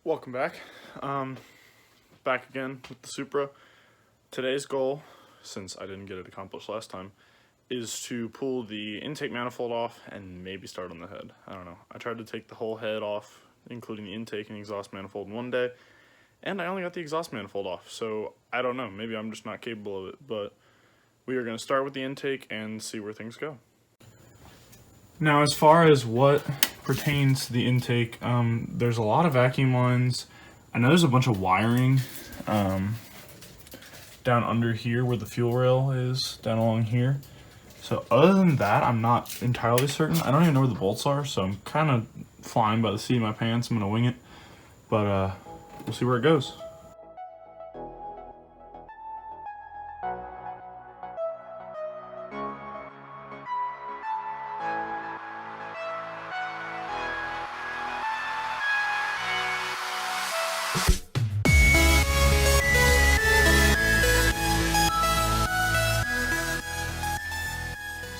Welcome back. Back again with the Supra. Today's goal, since I didn't get it accomplished last time, is to pull the intake manifold off and maybe start on the head. I don't know. I tried to take the whole head off, including the intake and exhaust manifold in one day, and I only got the exhaust manifold off, so I don't know. Maybe I'm just not capable of it, but we are going to start with the intake and see where things go. Now, as far as what pertains to the intake, there's a lot of vacuum lines. I know there's a bunch of wiring down under here where the fuel rail is, down along here. So other than that, I'm not entirely certain. I don't even know where the bolts are, so I'm kind of flying by the seat of my pants. I'm going to wing it, but we'll see where it goes.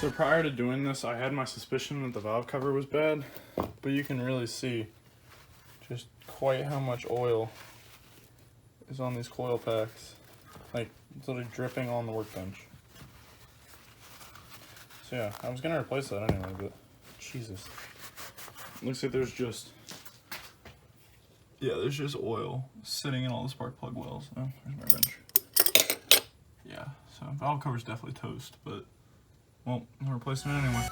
So prior to doing this, I had my suspicion that the valve cover was bad, but you can really see just quite how much oil is on these coil packs. Like, it's literally dripping on the workbench. So yeah, I was gonna replace that anyway, but Jesus. Looks like there's just oil sitting in all the spark plug wells. Oh, there's my wrench. Yeah, so valve cover's definitely toast, but well, I'm replacing it anyway.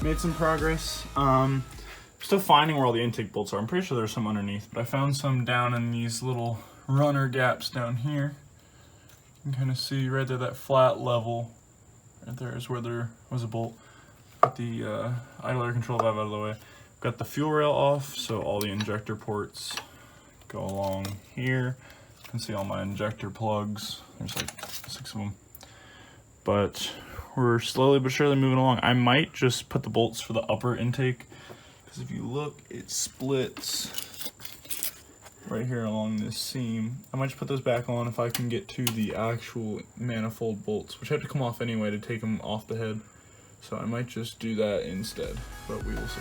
Made some progress. Still finding where all the intake bolts are. I'm pretty sure there's some underneath, but I found some down in these little runner gaps down here. You can kind of see right there, that flat level. Right there is where there was a bolt. Got the idle air control valve out of the way. Got the fuel rail off, so all the injector ports go along here. You can see all my injector plugs. There's like 6 of them. But we're slowly but surely moving along. I might just put the bolts for the upper intake, because if you look, it splits right here along this seam. I might just put those back on if I can get to the actual manifold bolts, which have to come off anyway to take them off the head. So I might just do that instead, but we will see.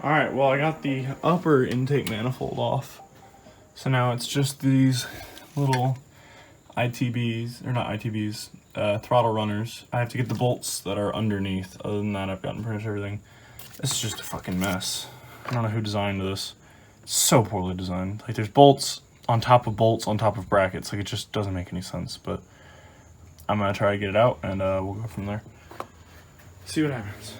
Alright, well I got the upper intake manifold off. So now it's just these little ITBs, or not ITBs, throttle runners. I have to get the bolts that are underneath. Other than that, I've gotten pretty much everything. This is just a fucking mess. I don't know who designed this. It's so poorly designed. Like, there's bolts on top of brackets. Like, it just doesn't make any sense. But I'm gonna try to get it out, and we'll go from there. See what happens.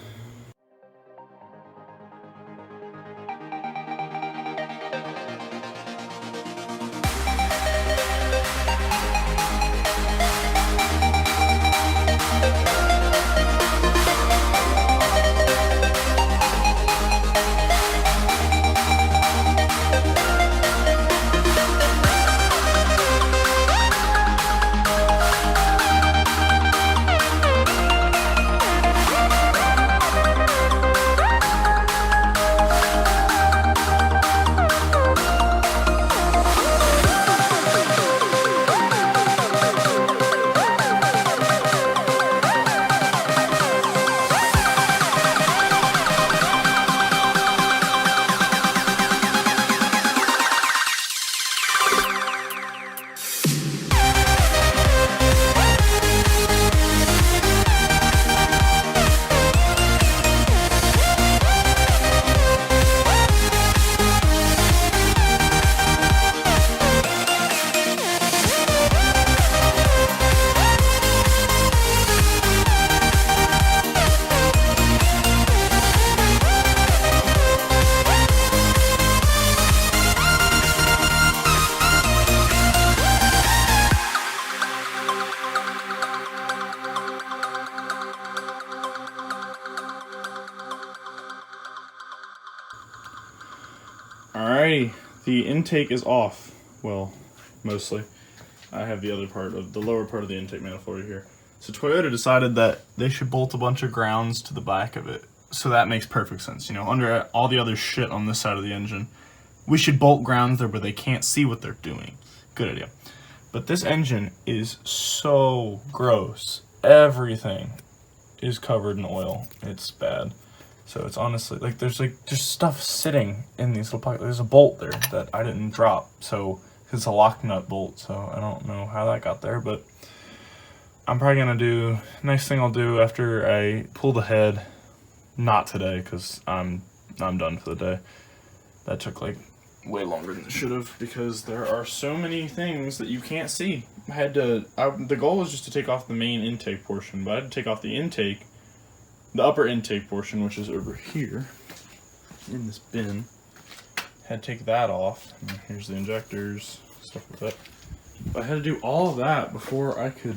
Alrighty, the intake is off. Well, mostly. I have the other part of the lower part of the intake manifold right here. So Toyota decided that they should bolt a bunch of grounds to the back of it. So that makes perfect sense. You know, under all the other shit on this side of the engine, we should bolt grounds there where they can't see what they're doing. Good idea. But this engine is so gross. Everything is covered in oil. It's bad. So it's honestly, like, there's just stuff sitting in these little pockets. There's a bolt there that I didn't drop, so it's a lock nut bolt, so I don't know how that got there, but I'm probably gonna do, next thing I'll do after I pull the head, not today, because I'm done for the day. That took like way longer than it should have, because there are so many things that you can't see. The goal was just to take off the main intake portion, but I had to take off the intake, the upper intake portion, which is over here in this bin. Had to take that off. And here's the injectors, stuff like that. But I had to do all of that before I could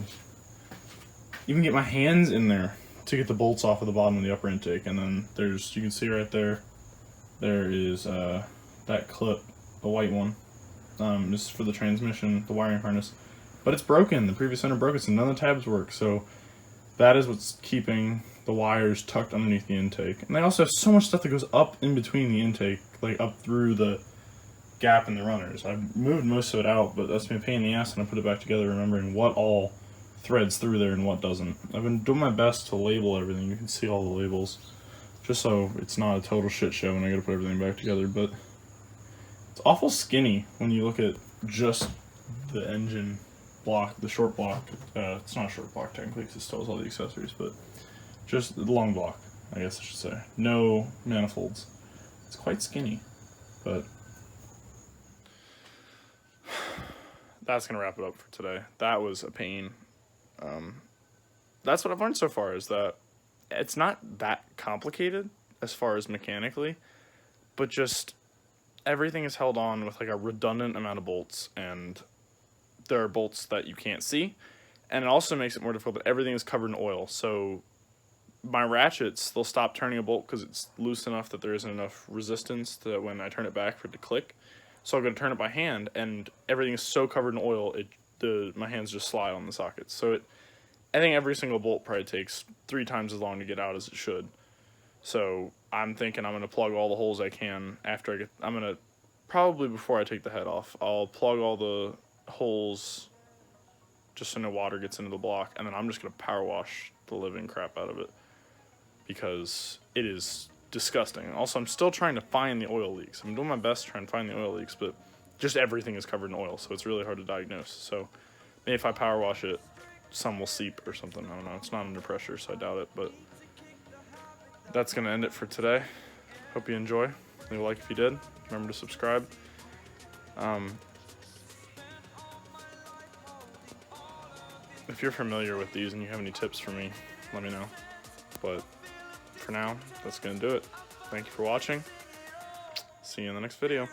even get my hands in there to get the bolts off of the bottom of the upper intake. And then there's, you can see right there, there is that clip, the white one. This is for the transmission, the wiring harness. But it's broken. The previous owner broke it, so none of the tabs work. So that is what's keeping the wires tucked underneath the intake. And they also have so much stuff that goes up in between the intake, like up through the gap in the runners. I've moved most of it out, but that's been a pain in the ass, and I put it back together remembering what all threads through there and what doesn't. I've been doing my best to label everything. You can see all the labels, just so it's not a total shit show when I gotta put everything back together. But it's awful skinny when you look at just the engine block, the short block. It's not a short block technically because it still has all the accessories, but just the long block, I guess I should say. No manifolds. It's quite skinny, but that's gonna wrap it up for today. That was a pain. That's what I've learned so far, is that it's not that complicated as far as mechanically, but just everything is held on with like a redundant amount of bolts, and there are bolts that you can't see, and it also makes it more difficult that everything is covered in oil. So my ratchets, they'll stop turning a bolt because it's loose enough that there isn't enough resistance to when I turn it back for it to click. So I'm going to turn it by hand, and everything is so covered in oil, my hands just slide on the sockets. So I think every single bolt probably takes 3 times as long to get out as it should. So I'm thinking I'm going to plug all the holes I can after I'm going to, probably before I take the head off, I'll plug all the holes just so no water gets into the block, and then I'm just going to power wash the living crap out of it, because it is disgusting. Also, I'm still trying to find the oil leaks. I'm doing my best to try and find the oil leaks, but just everything is covered in oil, so it's really hard to diagnose. So maybe if I power wash it, some will seep or something. I don't know. It's not under pressure, so I doubt it, but that's going to end it for today. Hope you enjoy. Leave a like if you did. Remember to subscribe. If you're familiar with these and you have any tips for me, let me know. But for now, that's going to do it. Thank you for watching. See you in the next video.